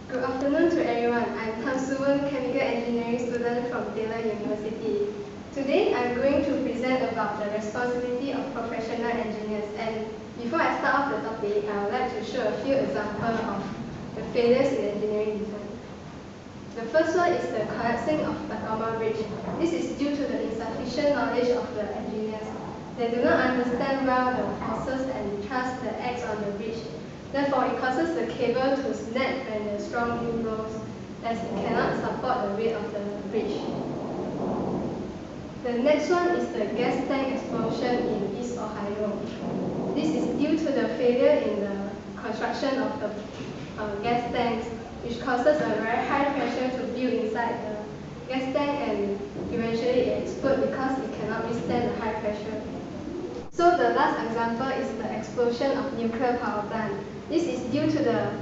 Good afternoon to everyone. I'm Tam Sue Wern, chemical engineering student from Taylor University. Today I'm going to present about the responsibility of professional engineers. And before I start off the topic, I would like to show a few examples of the failures in engineering design. The first one is the collapsing of Tacoma Bridge. This is due to the insufficient knowledge of the engineers. They do not understand well the forces and thrust that acts on the bridge. Therefore, it causes the cable to snap when the strong wind blows, as it cannot support the weight of the bridge. The next one is the gas tank explosion in East Ohio. This is due to the failure in the construction of the gas tanks, which causes a very high pressure to build inside the gas tank, and eventually it explodes because it cannot withstand the high pressure. So the last example is the explosion of nuclear power plant. This is due to the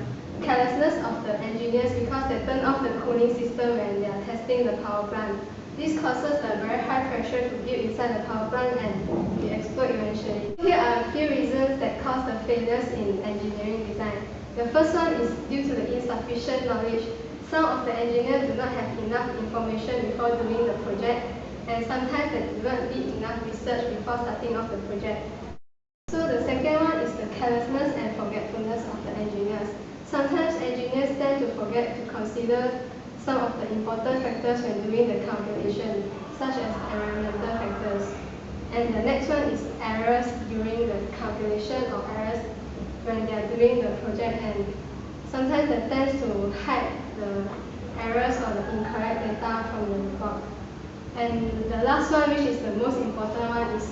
carelessness of the engineers because they turn off the cooling system when they are testing the power plant. This causes a very high pressure to build inside the power plant and it explodes eventually. Here are a few reasons that cause the failures in engineering design. The first one is due to the insufficient knowledge. Some of the engineers do not have enough information before doing the project, and sometimes they do not did enough research before starting off the project. So the second one is the carelessness and forgetfulness of the engineers. Sometimes engineers tend to forget to consider some of the important factors when doing the calculation, such as environmental factors. And the next one is errors during the calculation or errors when they are doing the project, and sometimes they tend to hide the errors or the incorrect data from the report. And the last one, which is the most important one, is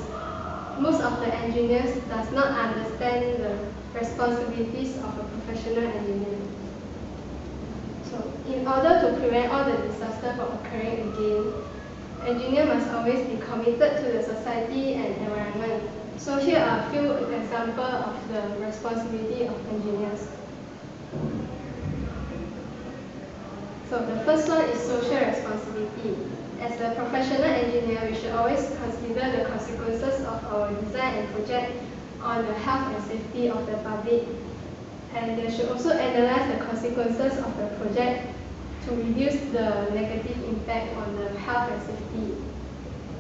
most of the engineers does not understand the responsibilities of a professional engineer. So in order to prevent all the disaster from occurring again, engineers must always be committed to the society and environment. So here are a few examples of the responsibility of engineers. So the first one is social responsibility. As a professional engineer, we should always consider the consequences of our design and project on the health and safety of the public. And they should also analyze the consequences of the project to reduce the negative impact on the health and safety.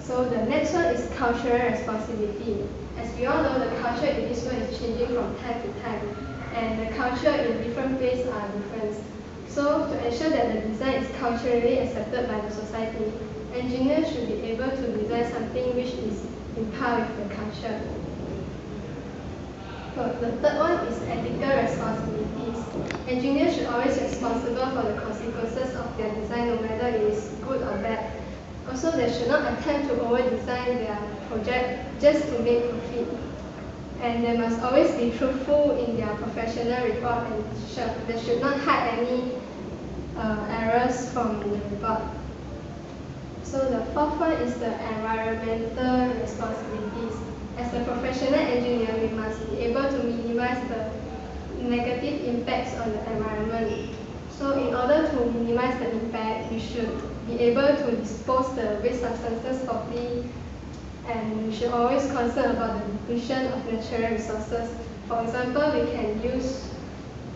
So the next one is cultural responsibility. As we all know, the culture in this world is changing from time to time, and the culture in different places are different. So to ensure that the design is culturally accepted by the society, engineers should be able to design something which is in par with the culture. So the third one is ethical responsibilities. Engineers should always be responsible for the consequences of their design, no matter it is good or bad. Also, they should not attempt to over-design their project just to make profit. And they must always be truthful in their professional report, and they should not hide any errors from the report. So the fourth one is the environmental responsibilities. As a professional engineer, we must be able to minimize the negative impacts on the environment. So in order to minimize the impact, we should be able to dispose the waste substances properly, and we should always concern about the depletion of natural resources. For example, we can use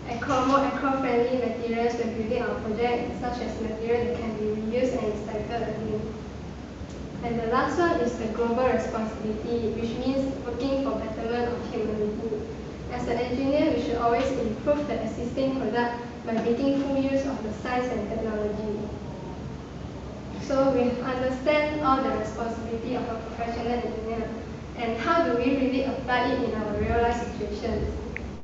more eco-friendly materials when building our project, such as material that can be reused and recycled again. And the last one is the global responsibility, which means working for betterment of humanity. As an engineer, we should always improve the existing product by making full use of the science and technology. So we understand all the responsibility of a professional engineer, and how do we really apply it in our real life situations.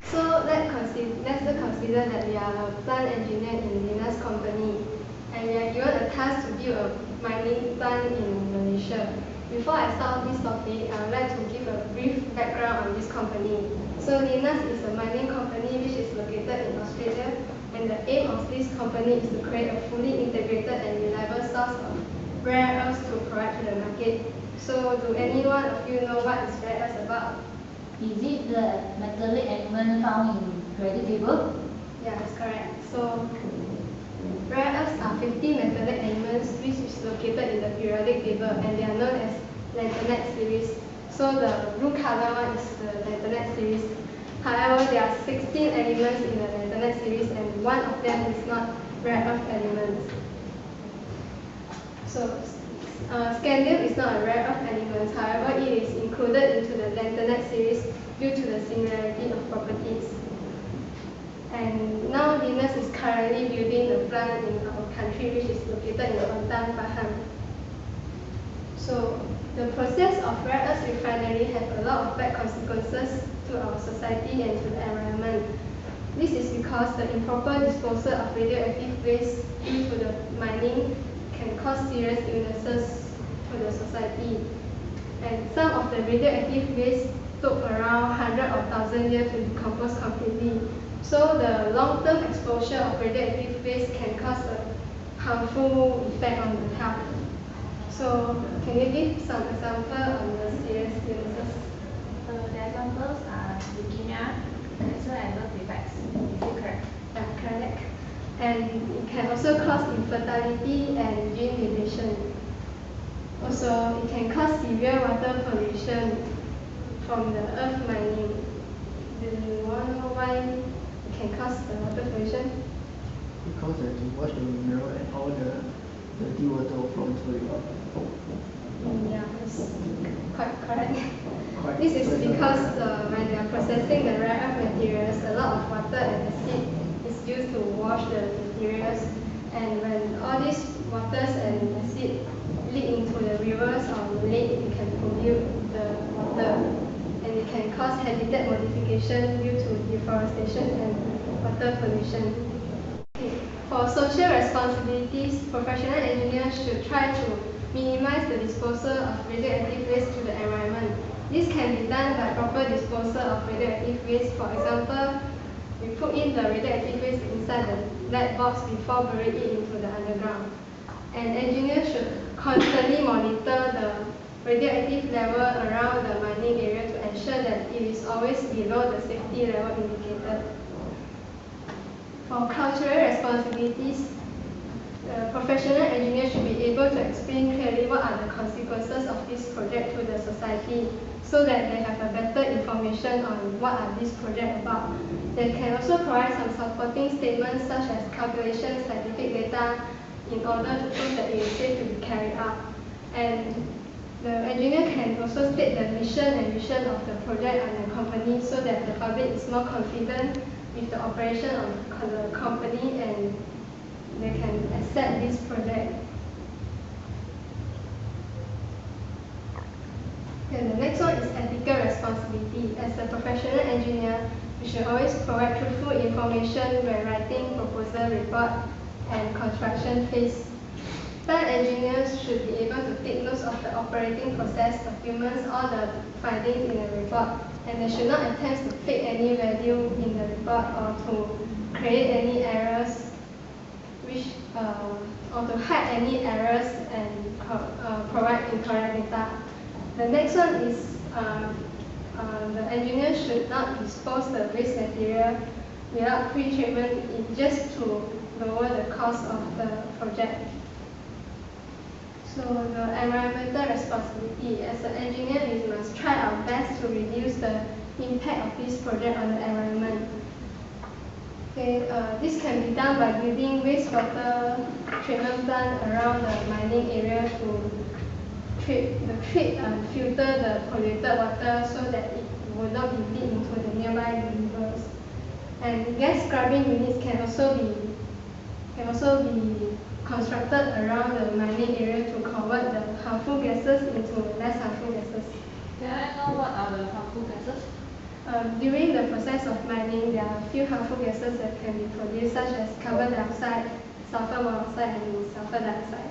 So let's consider that we are a plant engineer in Lina's company, and we are given a task to build a mining plant in Malaysia. Before I start this topic, I would like to give a brief background on this company. So Linas is a mining company which is located in Australia, and the aim of this company is to create a fully integrated and reliable source of rare earths to provide to the market. So do any one of you know what is rare earths about? Is it the metallic element found in periodic table? Yeah, that's correct. So rare earths are 50 metallic elements which is located in the periodic table, and they are known as lanthanide series. So the blue color one is the lanthanide series. However, there are 16 elements in the lanthanide series and one of them is not rare earth elements. So, scandium is not a rare earth element, however, it is included into the lanthanide series due to the similarity of properties. And now Venus is currently building the plant in our country, which is located in Tam, Pahang. So the process of rare earth refinery have a lot of bad consequences to our society and to the environment. This is because the improper disposal of radioactive waste due to the mining can cause serious illnesses to the society. And some of the radioactive waste took around 100 or 1,000 years to decompose completely. So the long-term exposure of radioactive waste can cause a harmful effect on the health. So can you give some example on the serious illnesses? The examples are leukemia, cancer, and birth defects. Is it correct? Yeah, correct. And it can also cause infertility and gene mutation. Also, it can cause severe water pollution from the earth mining. Do you want to know why it can cause the water pollution? Because you wash the mineral and all the dirty water will flow into the river. Yeah, it's quite correct. Correct. This is because when they are processing the rare earth materials, a lot of water and acid is used to wash the materials. And when all these waters and acid leak into the rivers or lake, it can pollute the water. And it can cause habitat modification due to deforestation and water pollution. Okay. For social responsibilities, professional engineers should try to minimize the disposal of radioactive waste to the environment. This can be done by proper disposal of radioactive waste. For example, we put in the radioactive waste inside the lead box before burying it into the underground. And engineers should constantly monitor the radioactive level around the mining area to ensure that it is always below the safety level indicated. For cultural responsibilities, the professional engineer should be able to explain clearly what are the consequences of this project to the society so that they have a better information on what are these projects about. They can also provide some supporting statements such as calculations, scientific data in order to prove that it is safe to be carried out. And the engineer can also state the mission and vision of the project and the company so that the public is more confident with the operation of the company and they can accept this project. And the next one is ethical responsibility. As a professional engineer, we should always provide truthful information when writing proposal report and construction phase. Plant engineers should be able to take notes of the operating process, documents all the findings in the report, and they should not attempt to fake any value in the report or to create any errors or to hide any errors and provide incorrect data. The next one is the engineer should not dispose the waste material without pre-treatment just to lower the cost of the project. So the environmental responsibility. As an engineer, we must try our best to reduce the impact of this project on the environment. Okay, this can be done by building wastewater treatment plant around the mining area to treat and filter the polluted water so that it will not be leaked into the nearby rivers. And gas scrubbing units can also be constructed around the mining area to convert the harmful gases into less harmful gases. Can I know what are the harmful gases? During the process of mining, there are a few harmful gases that can be produced, such as carbon dioxide, sulfur monoxide, and sulfur dioxide.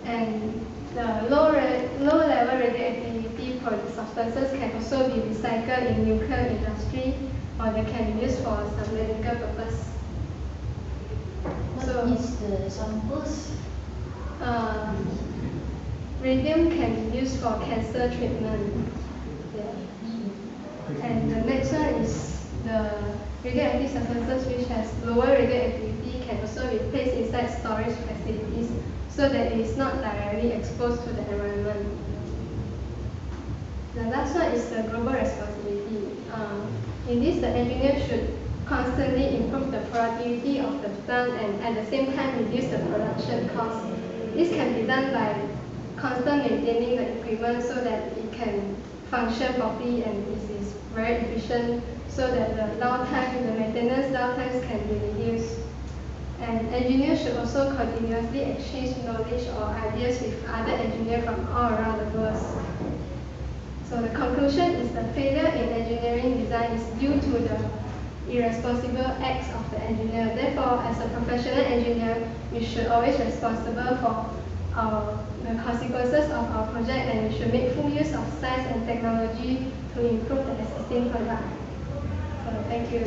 And the low-level radioactivity substances can also be recycled in nuclear industry, or they can be used for some medical purpose. What is the examples? Radium can be used for cancer treatment. Yeah. And the next one is the radioactive substances which has lower radioactivity can also be placed inside storage facilities so that it is not directly exposed to the environment. The last one is the global responsibility. In this, the engineer should constantly improve the productivity of the plant and at the same time reduce the production cost. This can be done by constant maintaining the equipment so that it can function properly and it is very efficient so that the downtime, the maintenance downtimes can be reduced. And engineers should also continuously exchange knowledge or ideas with other engineers from all around the world. So the conclusion is that failure in engineering design is due to the irresponsible acts of the engineer. Therefore, as a professional engineer, we should always be responsible for the consequences of our project and we should make full use of science and technology to improve the existing product. So thank you.